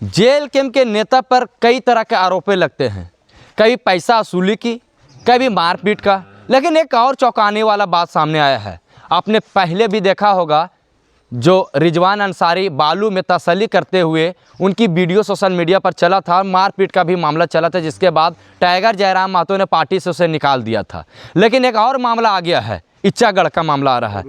Jail camp के नेता पर कई तरह के आरोप लगते हैं, कभी पैसा वसूली की, कभी मारपीट का। लेकिन एक और चौंकाने वाला बात सामने आया है। आपने पहले भी देखा होगा, जो रिजवान अंसारी बालू में तसल्ली करते हुए उनकी वीडियो सोशल मीडिया पर चला था, मारपीट का भी मामला चला था, जिसके बाद टाइगर जयराम महतो ने पार्टी से उसे निकाल दिया था। लेकिन एक और मामला आ गया है, इच्चागढ़ का मामला आ रहा है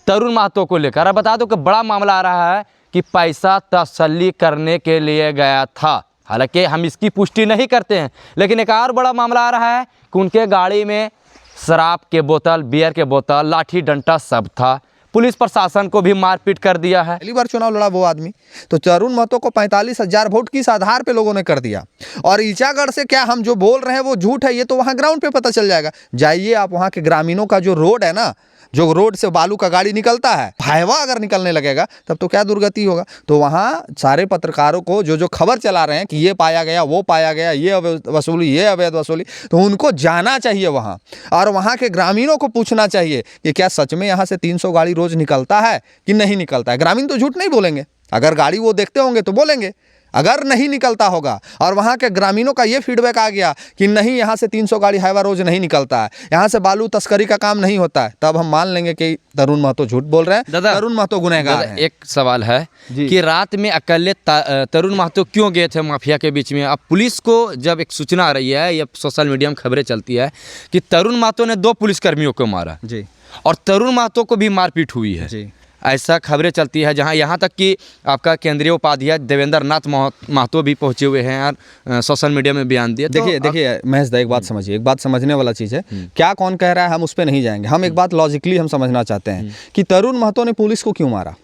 तरुण महतो को लेकर। अब बता दो कि बड़ा मामला आ रहा है कि पैसा तसल्ली करने के लिए गया था। हालांकि हम इसकी पुष्टि नहीं करते हैं, लेकिन एक और बड़ा मामला आ रहा है कि उनके गाड़ी में शराब के बोतल, बियर के बोतल, लाठी डंडा सब था। पुलिस प्रशासन को भी मारपीट कर दिया है। पहली बार चुनाव लड़ा वो आदमी, तो तरुण महतो को 45,000 वोट किस आधार पे लोगों ने कर दिया। और ईचागढ़ से क्या हम जो बोल रहे हैं वो झूठ है, ये तो वहाँ ग्राउंड पे पता चल जाएगा। जाइए आप, वहाँ के ग्रामीणों का जो रोड है ना, जो रोड से बालू का गाड़ी निकलता है, हाईवा अगर निकलने लगेगा तब तो क्या दुर्गति होगा। तो वहाँ सारे पत्रकारों को जो खबर चला रहे हैं कि ये पाया गया, वो पाया गया, ये अवैध वसूली, ये अवैध वसूली, तो उनको जाना चाहिए वहाँ, और वहाँ के ग्रामीणों को पूछना चाहिए कि क्या सच में यहाँ से 300 गाड़ी रोज निकलता है कि नहीं निकलता है। ग्रामीण तो झूठ नहीं बोलेंगे, अगर गाड़ी वो देखते होंगे तो बोलेंगे। अगर नहीं निकलता होगा और वहाँ के ग्रामीणों का ये फीडबैक आ गया कि नहीं, यहाँ से 300 गाड़ी हाईवा रोज नहीं निकलता है, यहाँ से बालू तस्करी का काम नहीं होता है, तब हम मान लेंगे कि तरुण महतो झूठ बोल रहे हैं, तरुण महतो गुनहगार हैं। एक सवाल है कि रात में अकेले तरुण महतो क्यों गए थे माफिया के बीच में? अब पुलिस को जब एक सूचना आ रही है या सोशल मीडिया में खबरें चलती है कि तरुण महतो ने 2 पुलिसकर्मियों को मारा जी, और तरुण महतो को भी मारपीट हुई है जी, ऐसा खबरें चलती है। जहां यहाँ तक कि आपका केंद्रीय उपाध्याय देवेंद्र नाथ महतो भी पहुंचे हुए हैं और सोशल मीडिया में बयान दिया। देखिए महेश दा, एक बात समझिए, एक बात समझने वाला चीज़ है। क्या कौन कह रहा है हम उस पर नहीं जाएंगे, हम एक बात लॉजिकली हम समझना चाहते हैं कि तरुण महतो ने पुलिस को क्यों मारा।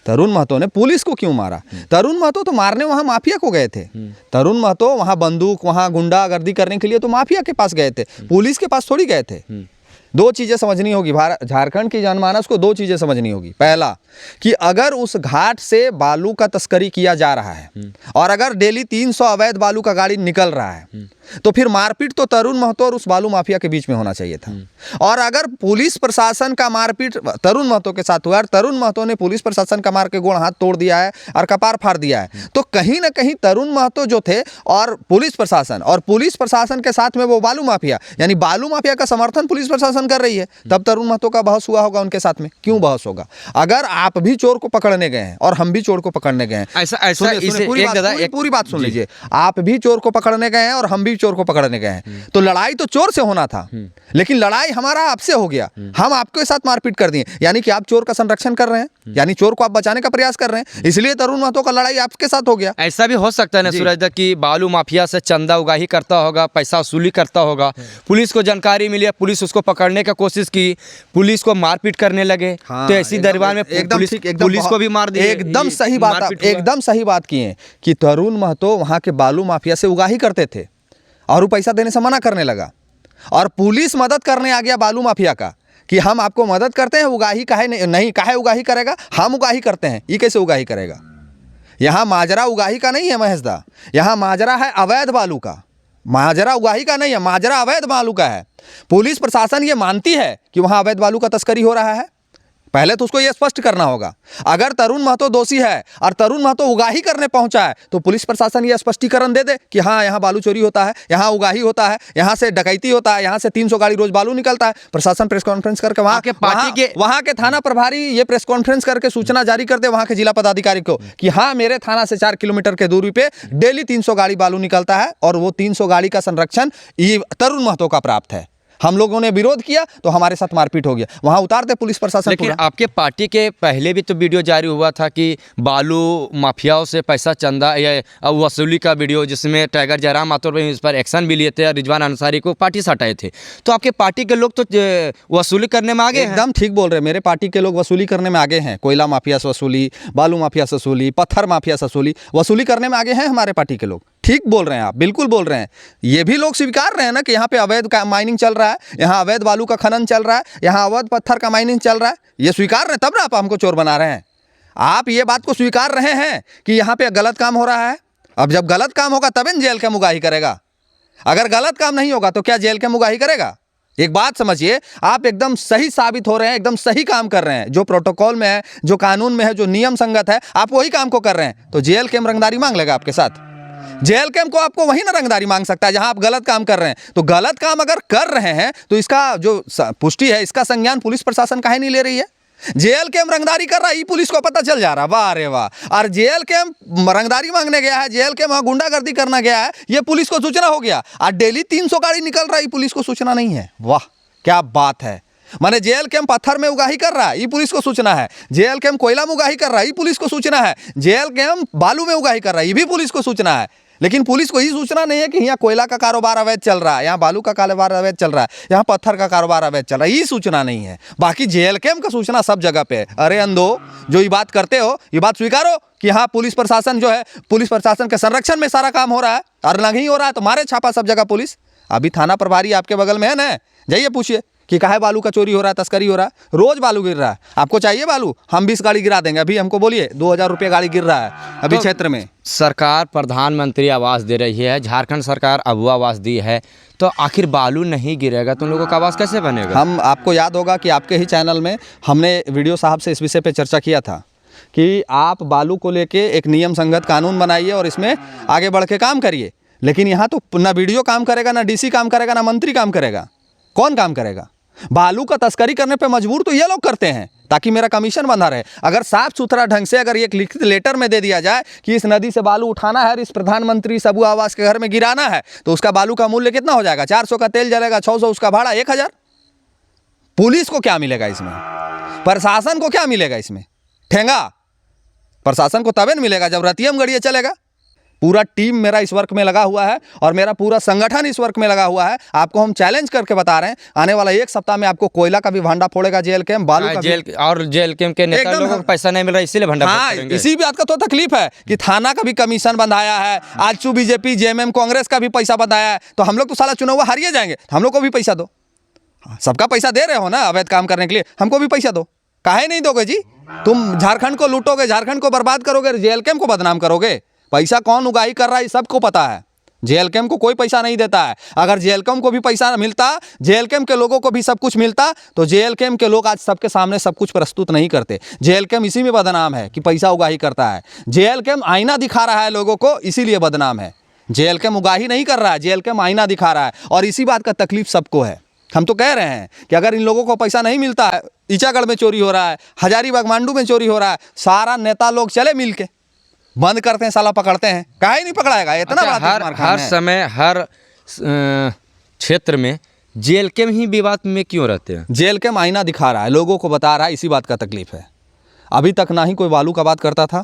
तरुण महतो ने पुलिस को क्यों मारा? तरुण महतो तो मारने वहाँ माफिया को गए थे। तरुण महतो वहाँ बंदूक, वहाँ गुंडागर्दी करने के लिए तो माफिया के पास गए थे, पुलिस के पास थोड़ी गए थे। 2 चीज़ें समझनी होगी, झारखंड की जनमानस को 2 चीज़ें समझनी होगी। पहला कि अगर उस घाट से बालू का तस्करी किया जा रहा है और अगर डेली 300 अवैध बालू का गाड़ी निकल रहा है, तो फिर मारपीट तो तरुण महतो और उस बालू माफिया के बीच में होना चाहिए था। और अगर पुलिस प्रशासन का मारपीट तरुण महतो के साथ हुआ और तरुण महतो ने पुलिस प्रशासन का मार के गोड़ हाथ तोड़ दिया है और कपार फाड़ दिया है, तो कहीं ना कहीं तरुण महतो जो थे और पुलिस प्रशासन के साथ में वो बालू माफिया, यानी बालू माफिया का समर्थन पुलिस प्रशासन कर रही है, तब तरुण महतो का बहस हुआ होगा उनके साथ में। क्यों बहस होगा? अगर आप भी चोर को पकड़ने गए हैं और हम भी चोर को पकड़ने गए हैं, पूरी बात सुन लीजिए, आप भी चोर को पकड़ने गए हैं और हम भी चोर को पकड़ने गए हैं, तो लड़ाई तो चोर से होना था, लेकिन लड़ाई हमारा आपसे हो गया, हम आपके साथ मारपीट कर दिए, यानी कि आप चोर का संरक्षण कर रहे हैं, यानी चोर को आप बचाने का प्रयास कर रहे हैं, इसलिए तरुण महतो का लड़ाई आपके साथ हो गया। ऐसा भी हो सकता है ना सूरज दा कि बालू माफिया से चंदा उगाही करता होगा, पैसा वसूली करता होगा, पुलिस को जानकारी मिली, पुलिस उसको पकड़ने का कोशिश की, पुलिस को मारपीट करने लगे, तो ऐसी दरबार में पुलिस को भी मार दिया। एकदम सही बात किए कि तरुण महतो वहां के बालू माफिया से उगाही करते थे और वो पैसा देने से मना करने लगा, और पुलिस मदद करने आ गया बालू माफिया का कि हम आपको मदद करते हैं, उगाही काहे नहीं, काहे उगाही करेगा, हम उगाही करते हैं। ये कैसे उगाही करेगा? यहाँ माजरा उगाही का नहीं है महेश दा, यहाँ माजरा है अवैध बालू का, माजरा उगाही का नहीं है, माजरा अवैध बालू का है। पुलिस प्रशासन ये मानती है कि वहाँ अवैध बालू का तस्करी हो रहा है, पहले तो उसको ये स्पष्ट करना होगा। अगर तरुण महतो दोषी है और तरुण महतो उगाही करने पहुंचा है, तो पुलिस प्रशासन ये स्पष्टीकरण दे दे कि हाँ, यहाँ बालू चोरी होता है, यहाँ उगाही होता है, यहाँ से डकैती होता है, यहाँ से 300 गाड़ी रोज बालू निकलता है। प्रशासन प्रेस कॉन्फ्रेंस करके वहाँ के थाना प्रभारी ये प्रेस कॉन्फ्रेंस करके सूचना जारी कर दे वहाँ के जिला पदाधिकारी को कि हाँ, मेरे थाना से 4 किलोमीटर के दूरी पे डेली 300 गाड़ी बालू निकलता है और वो 300 गाड़ी का संरक्षण ये तरुण महतो का प्राप्त है। हम लोगों ने विरोध किया तो हमारे साथ मारपीट हो गया, वहां उतारते पुलिस प्रशासन। लेकिन आपके पार्टी के पहले भी तो वीडियो जारी हुआ था कि बालू माफियाओं से पैसा चंदा या वसूली का वीडियो, जिसमें टाइगर जयराम महतो इस पर एक्शन भी लिए थे और रिजवान अंसारी को पार्टी से हटाए थे। तो आपके पार्टी के लोग तो वसूली करने में आगे हैं। एकदम ठीक बोल रहे हैं, मेरे पार्टी के लोग वसूली करने में आगे हैं। कोयला माफिया से वसूली, बालू माफिया से वसूली, पत्थर माफिया से वसूली करने में आगे हैं हमारे पार्टी के लोग। ठीक बोल रहे हैं आप, बिल्कुल बोल रहे हैं। ये भी लोग स्वीकार रहे हैं ना कि यहाँ पे अवैध का माइनिंग चल रहा है, यहाँ अवैध बालू का खनन चल रहा है, यहाँ अवैध पत्थर का माइनिंग चल रहा है, ये स्वीकार रहे, तब ना आप हमको चोर बना रहे हैं। आप ये बात को स्वीकार रहे हैं कि यहाँ पे गलत काम हो रहा है। अब जब गलत काम होगा तभी जेल के मुगाही करेगा, अगर गलत काम नहीं होगा तो क्या जेल के मुगाही करेगा? एक बात समझिए, आप एकदम सही साबित हो रहे हैं, एकदम सही काम कर रहे हैं, जो प्रोटोकॉल में है, जो कानून में है, जो नियम संगत है, आप वही काम को कर रहे हैं। तो जेल कैम रंगदारी मांग लेगा आपके साथ? जेल कैम्प को आपको वही ना रंगदारी मांग सकता है जहां आप गलत काम कर रहे हैं। तो गलत काम अगर कर रहे हैं तो इसका जो पुष्टि है, इसका संज्ञान पुलिस प्रशासन काहे नहीं ले रही है? जेल कैम्प रंगदारी कर रहा है, ये पुलिस को पता चल जा रहा, वाह रे वाह। और जेल कैम्प रंगदारी मांगने गया है, जेल कैम्प वहां गुंडागर्दी करना गया है, ये पुलिस को सूचना हो गया। और डेली 300 गाड़ी निकल रहा है, पुलिस को सूचना नहीं है। वाह क्या बात है। माने जेल कैम्प पत्थर में उगाही कर रहा है, ये पुलिस को सूचना है। जेल कैम्प कोयला में उगाही कर रहा है, ये पुलिस को सूचना है। जेल कैम्प बालू में उगाही कर रहा है, ये भी पुलिस को सूचना है। लेकिन पुलिस को ये सूचना नहीं है कि यहाँ कोयला का कारोबार अवैध चल रहा है, यहाँ बालू का कारोबार अवैध चल रहा है, यहाँ पत्थर का कारोबार अवैध चल रहा है, ये सूचना नहीं है। बाकी जेल कैम्प का सूचना सब जगह पे है। अरे अंधो, जो ये बात करते हो, ये बात स्वीकारो कि हाँ पुलिस प्रशासन जो है, पुलिस प्रशासन के संरक्षण में सारा काम हो रहा है, और नहीं हो रहा है तो मारे छापा सब जगह पुलिस। अभी थाना प्रभारी आपके बगल में है ना, जाइए पूछिए कि काहे बालू का चोरी हो रहा है, तस्करी हो रहा है, रोज बालू गिर रहा है। आपको चाहिए बालू, हम 20 गाड़ी गिरा देंगे। अभी हमको बोलिए 2000 रुपये गाड़ी गिर रहा है अभी तो क्षेत्र में। सरकार प्रधानमंत्री आवास दे रही है, झारखंड सरकार अबुआ आवास दी है, तो आखिर बालू नहीं गिरेगा तो उन लोगों का आवास कैसे बनेगा? हम, आपको याद होगा कि आपके ही चैनल में हमने वीडियो साहब से इस विषय पे चर्चा किया था कि आप बालू को लेके एक नियम संगत कानून बनाइए और इसमें आगे बढ़ के काम करिए। लेकिन यहाँ तो ना वीडियो काम करेगा, ना डीसी काम करेगा, ना मंत्री काम करेगा। कौन काम करेगा? बालू का तस्करी करने पे मजबूर तो ये लोग करते हैं ताकि मेरा कमीशन बंधा रहे। अगर साफ सुथरा ढंग से अगर एक लिखित लेटर में दे दिया जाए कि इस नदी से बालू उठाना है, इस प्रधानमंत्री सबू आवास के घर में गिराना है, तो उसका बालू का मूल्य कितना हो जाएगा? 400 का तेल जलेगा, 600 उसका भाड़ा, 1000। पुलिस को क्या मिलेगा इसमें? प्रशासन को क्या मिलेगा इसमें? ठेंगा प्रशासन को तबे न मिलेगा जब रतियम गड़िए चलेगा। पूरा टीम मेरा इस वर्क में लगा हुआ है और मेरा पूरा संगठन इस वर्क में लगा हुआ है। आपको हम चैलेंज करके बता रहे हैं, आने वाला 1 सप्ताह में आपको कोयला का भी भंडा फोड़ेगा जेल कैम्प, बालू का जेल और जेल कैम्प के नेता लोगों को पैसा नहीं मिल रहा, इसीलिए भंडा फोड़ेंगे। इसी बात का तो तकलीफ है कि थाना का भी कमीशन बंधाया है, आजसू बीजेपी जेएमएम कांग्रेस का भी पैसा बंधाया है। तो हम लोग तो साला चुनाव हारिए जाएंगे, हम लोग को भी पैसा दो। सबका पैसा दे रहे हो ना अवैध काम करने के लिए, हमको भी पैसा दो। काहे नहीं दोगे जी? तुम झारखंड को लूटोगे, झारखंड को बर्बाद करोगे, जेल कैम्प को बदनाम करोगे। पैसा कौन उगाही कर रहा है सबको पता है। जेल कैम्प को कोई पैसा नहीं देता है। अगर जेल कैम्प को भी पैसा मिलता, जेल कैम्प के लोगों को भी सब कुछ मिलता, तो जेल कैम्प के लोग आज सबके सामने सब कुछ प्रस्तुत नहीं करते। जेल कैम्प इसी में बदनाम है कि पैसा उगाही करता है। जेल कैम्प आईना दिखा रहा है लोगों को, इसीलिए बदनाम है। जेल कैम्प उगाही नहीं कर रहा है, जेल कैम्प आईना दिखा रहा है, और इसी बात का तकलीफ सबको है। हम तो कह रहे हैं कि अगर इन लोगों को पैसा नहीं मिलता है, ईचागढ़ में चोरी हो रहा है, हजारीबाग मांडू में चोरी हो रहा है, सारा नेता लोग चले मिल के बंद करते हैं, साला पकड़ते हैं। काहे नहीं पकड़ाएगा? इतना बड़ा हर समय हर क्षेत्र में जेल कैम्प ही विवाद में क्यों रहते हैं? जेल कैम्प आईना दिखा रहा है, लोगों को बता रहा है, इसी बात का तकलीफ है। अभी तक ना ही कोई बालू का बात करता था,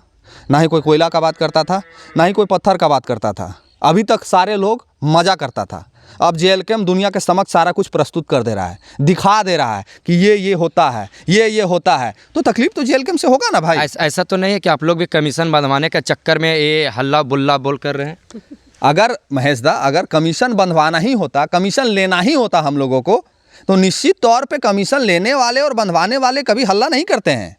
ना ही कोई कोयला का बात करता था, ना ही कोई पत्थर का बात करता था। अभी तक सारे लोग मजा करता था। अब जेल कैम्प दुनिया के समक्ष सारा कुछ प्रस्तुत कर दे रहा है, दिखा दे रहा है कि ये होता है, ये होता है। तो तकलीफ तो जेल कैम्प से होगा ना भाई। ऐसा तो नहीं है कि आप लोग भी कमीशन बंधवाने के चक्कर में ये हल्ला बुल्ला बोल कर रहे हैं? अगर महेश दा, अगर कमीशन बंधवाना ही होता, कमीशन लेना ही होता हम लोगों को, तो निश्चित तौर पे कमीशन लेने वाले और बंधवाने वाले कभी हल्ला नहीं करते हैं।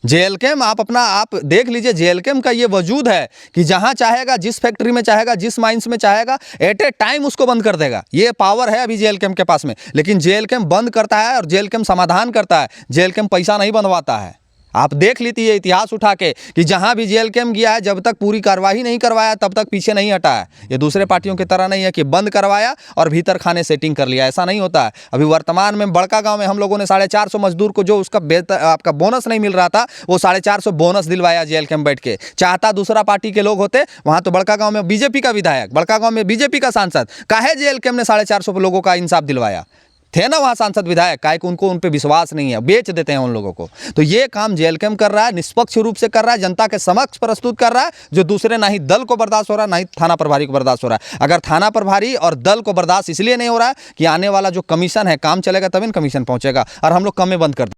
जेल कैम्प आप देख लीजिए, जेल कैम्प का ये वजूद है कि जहां चाहेगा, जिस फैक्ट्री में चाहेगा, जिस माइंस में चाहेगा, एट ए टाइम उसको बंद कर देगा। ये पावर है अभी जेल कैम्प के पास में। लेकिन जेल कैम्प बंद करता है और जेल कैम्प समाधान करता है, जेल कैम्प पैसा नहीं बनवाता है। आप देख लीजिए इतिहास उठा के कि जहां भी जेल कैम्प गया है, जब तक पूरी कार्रवाई नहीं करवाया तब तक पीछे नहीं हटा है। ये दूसरे पार्टियों की तरह नहीं है कि बंद करवाया और भीतर खाने सेटिंग कर लिया, ऐसा नहीं होता है। अभी वर्तमान में बड़का गांव में हम लोगों ने 450 मजदूर को जो उसका आपका बोनस नहीं मिल रहा था, वो 450 बोनस दिलवाया जेल कैम्प बैठ के। चाहता दूसरा पार्टी के लोग होते वहां, तो बड़का गाँव में बीजेपी का विधायक, बड़का गाँव में बीजेपी का सांसद, काहे जेल कैम्प ने 450 लोगों का इंसाफ दिलवाया? थे ना वहाँ सांसद विधायक, काहे कि उनको उन पे विश्वास नहीं है, बेच देते हैं उन लोगों को। तो ये काम जेल कैम्प कर रहा है, निष्पक्ष रूप से कर रहा है, जनता के समक्ष प्रस्तुत कर रहा है, जो दूसरे ना ही दल को बर्दाश्त हो रहा है, ना ही थाना प्रभारी को बर्दाश्त हो रहा है। अगर थाना प्रभारी और दल को बर्दाश्त इसलिए नहीं हो रहा है कि आने वाला जो कमीशन है, काम चलेगा तभी न कमीशन पहुंचेगा, और हम लोग कम में बंद कर